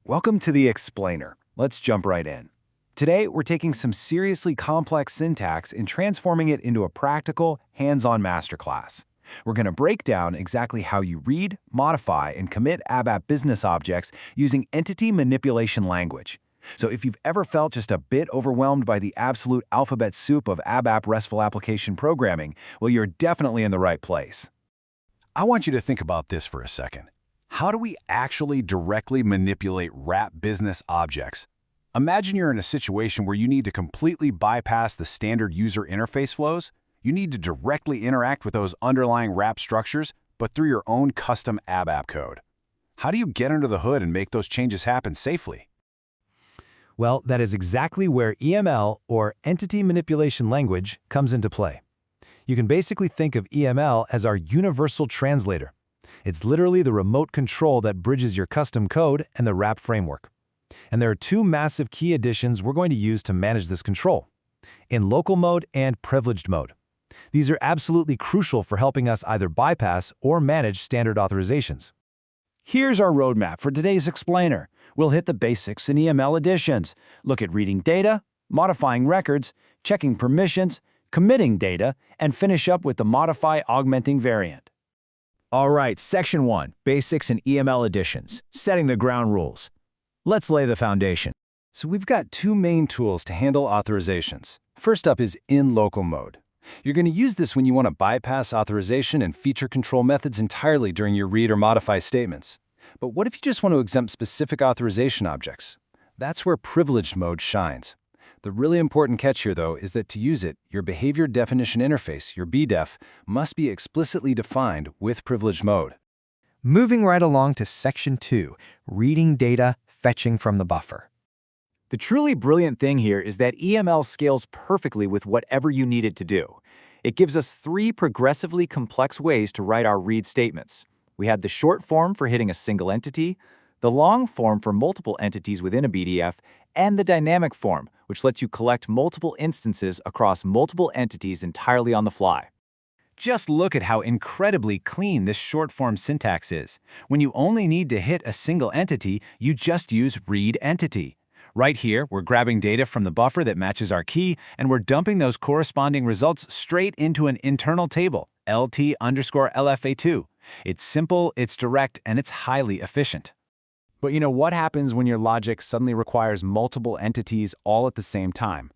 Welcome to the Explainer. Let's jump right in. Today, we're taking some seriously complex syntax and transforming it into a practical, hands-on masterclass. We're going to break down exactly how you read, modify, and commit ABAP business objects using entity manipulation language. So if you've ever felt just a bit overwhelmed by the absolute alphabet soup of ABAP RESTful application programming, well, you're definitely in the right place. I want you to think about this for a second. How do we actually directly manipulate RAP business objects? Imagine you're in a situation where you need to completely bypass the standard user interface flows. You need to directly interact with those underlying RAP structures, but through your own custom ABAP code. How do you get under the hood and make those changes happen safely? Well, that is exactly where EML, or Entity Manipulation Language, comes into play. You can basically think of EML as our universal translator. It's literally the remote control that bridges your custom code and the RAP framework. And there are two massive key additions we're going to use to manage this control: in local mode and privileged mode. These are absolutely crucial for helping us either bypass or manage standard authorizations. Here's our roadmap for today's explainer. We'll hit the basics in EML additions, look at reading data, modifying records, checking permissions, committing data, and finish up with the modify augmenting variant. All right, Section 1, Basics in EML Additions, setting the ground rules. Let's lay the foundation. So we've got two main tools to handle authorizations. First up is in local mode. You're going to use this when you want to bypass authorization and feature control methods entirely during your read or modify statements. But what if you just want to exempt specific authorization objects? That's where privileged mode shines. The really important catch here, though, is that to use it, your behavior definition interface, your BDEF, must be explicitly defined with privileged mode. Moving right along to Section 2, Reading Data, Fetching from the Buffer. The truly brilliant thing here is that EML scales perfectly with whatever you need it to do. It gives us three progressively complex ways to write our read statements. We have the short form for hitting a single entity, the long form for multiple entities within a BDF, and the dynamic form, which lets you collect multiple instances across multiple entities entirely on the fly. Just look at how incredibly clean this short-form syntax is. When you only need to hit a single entity, you just use read entity. Right here, we're grabbing data from the buffer that matches our key, and we're dumping those corresponding results straight into an internal table, LT_LFA2. It's simple, it's direct, and it's highly efficient. But you know what happens when your logic suddenly requires multiple entities all at the same time?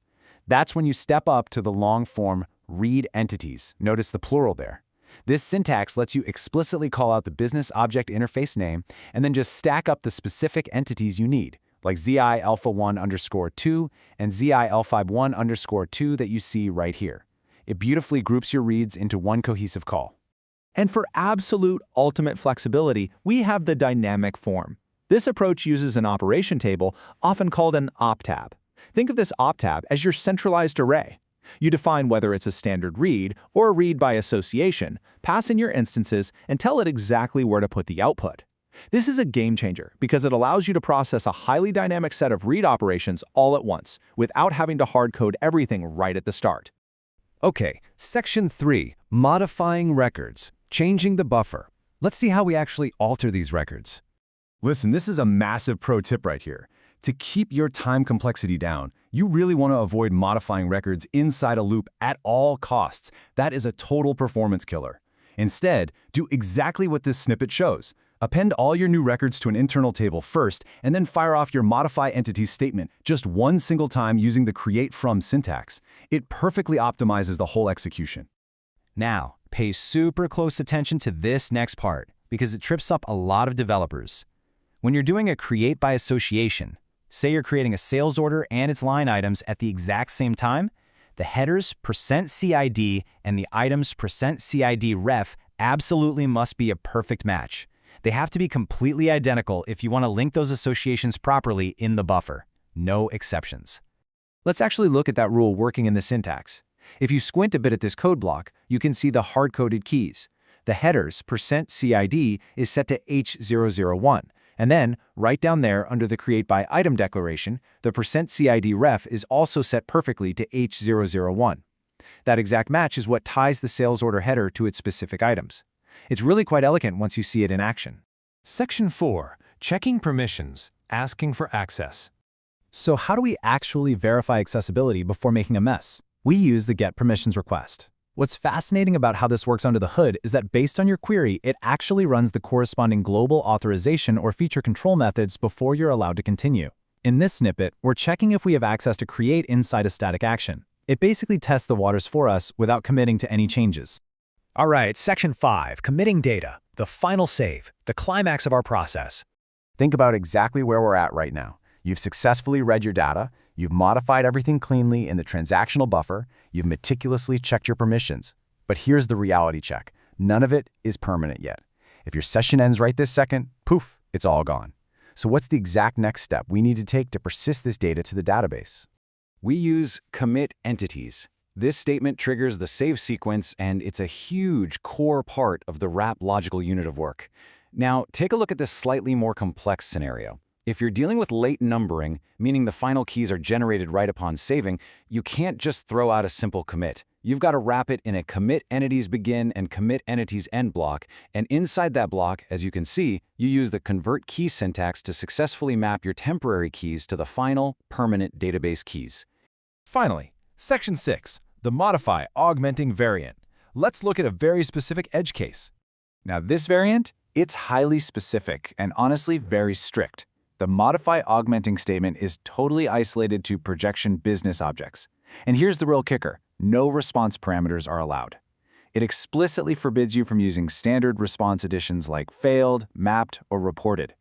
That's when you step up to the long-form read entities. Notice the plural there. This syntax lets you explicitly call out the business object interface name and then just stack up the specific entities you need, like ZI_alpha1_2 and ZI_L51_2 that you see right here. It beautifully groups your reads into one cohesive call. And for absolute ultimate flexibility, we have the dynamic form. This approach uses an operation table, often called an op tab. Think of this op tab as your centralized array. You define whether it's a standard read or a read by association, pass in your instances, and tell it exactly where to put the output. This is a game changer because it allows you to process a highly dynamic set of read operations all at once, without having to hard code everything right at the start. Okay, Section 3, Modifying Records, Changing the Buffer. Let's see how we actually alter these records. Listen, this is a massive pro tip right here. To keep your time complexity down, you really want to avoid modifying records inside a loop at all costs. That is a total performance killer. Instead, do exactly what this snippet shows. Append all your new records to an internal table first, and then fire off your modify entities statement just one single time using the create from syntax. It perfectly optimizes the whole execution. Now, pay super close attention to this next part, because it trips up a lot of developers. When you're doing a create by association, say you're creating a sales order and its line items at the exact same time, the headers %CID and the items %CID ref absolutely must be a perfect match. They have to be completely identical if you want to link those associations properly in the buffer. No exceptions. Let's actually look at that rule working in the syntax. If you squint a bit at this code block, you can see the hard-coded keys. The headers %CID is set to H001. And then, right down there under the create by item declaration, the %CID ref is also set perfectly to H001. That exact match is what ties the sales order header to its specific items. It's really quite elegant once you see it in action. Section 4, Checking Permissions, asking for access. So how do we actually verify accessibility before making a mess? We use the get permissions request. What's fascinating about how this works under the hood is that based on your query, it actually runs the corresponding global authorization or feature control methods before you're allowed to continue. In this snippet, we're checking if we have access to create inside a static action. It basically tests the waters for us without committing to any changes. All right, Section 5, committing data, the final save, the climax of our process. Think about exactly where we're at right now. You've successfully read your data, you've modified everything cleanly in the transactional buffer, you've meticulously checked your permissions. But here's the reality check. None of it is permanent yet. If your session ends right this second, poof, it's all gone. So what's the exact next step we need to take to persist this data to the database? We use commit entities. This statement triggers the save sequence, and it's a huge core part of the RAP logical unit of work. Now, take a look at this slightly more complex scenario. If you're dealing with late numbering, meaning the final keys are generated right upon saving, you can't just throw out a simple commit. You've got to wrap it in a commit entities begin and commit entities end block, and inside that block, as you can see, you use the convert key syntax to successfully map your temporary keys to the final, permanent database keys. Finally, Section 6, the modify augmenting variant. Let's look at a very specific edge case. Now this variant, it's highly specific and honestly very strict. The modify augmenting statement is totally isolated to projection business objects. And here's the real kicker. No response parameters are allowed. It explicitly forbids you from using standard response additions like failed, mapped, or reported.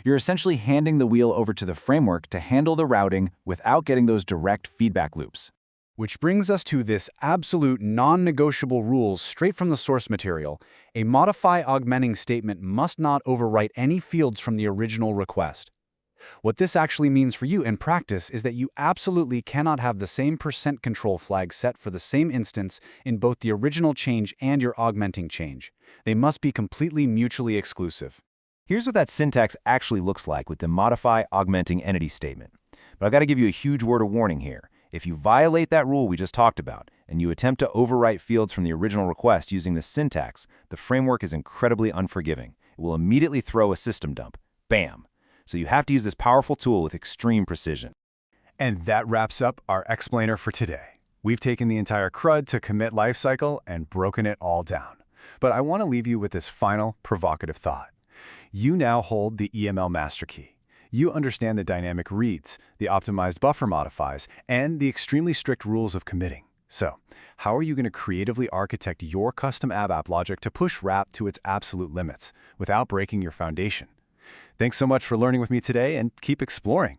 You're essentially handing the wheel over to the framework to handle the routing without getting those direct feedback loops. Which brings us to this absolute non-negotiable rules straight from the source material. A modify augmenting statement must not overwrite any fields from the original request. What this actually means for you in practice is that you absolutely cannot have the same % control flag set for the same instance in both the original change and your augmenting change. They must be completely mutually exclusive. Here's what that syntax actually looks like with the modify augmenting entity statement. But I've got to give you a huge word of warning here. If you violate that rule we just talked about, and you attempt to overwrite fields from the original request using this syntax, the framework is incredibly unforgiving. It will immediately throw a system dump. Bam! So you have to use this powerful tool with extreme precision. And that wraps up our explainer for today. We've taken the entire CRUD to commit lifecycle and broken it all down. But I want to leave you with this final provocative thought. You now hold the EML master key. You understand the dynamic reads, the optimized buffer modifies, and the extremely strict rules of committing. So, how are you going to creatively architect your custom app logic to push RAP to its absolute limits without breaking your foundation? Thanks so much for learning with me today, and keep exploring.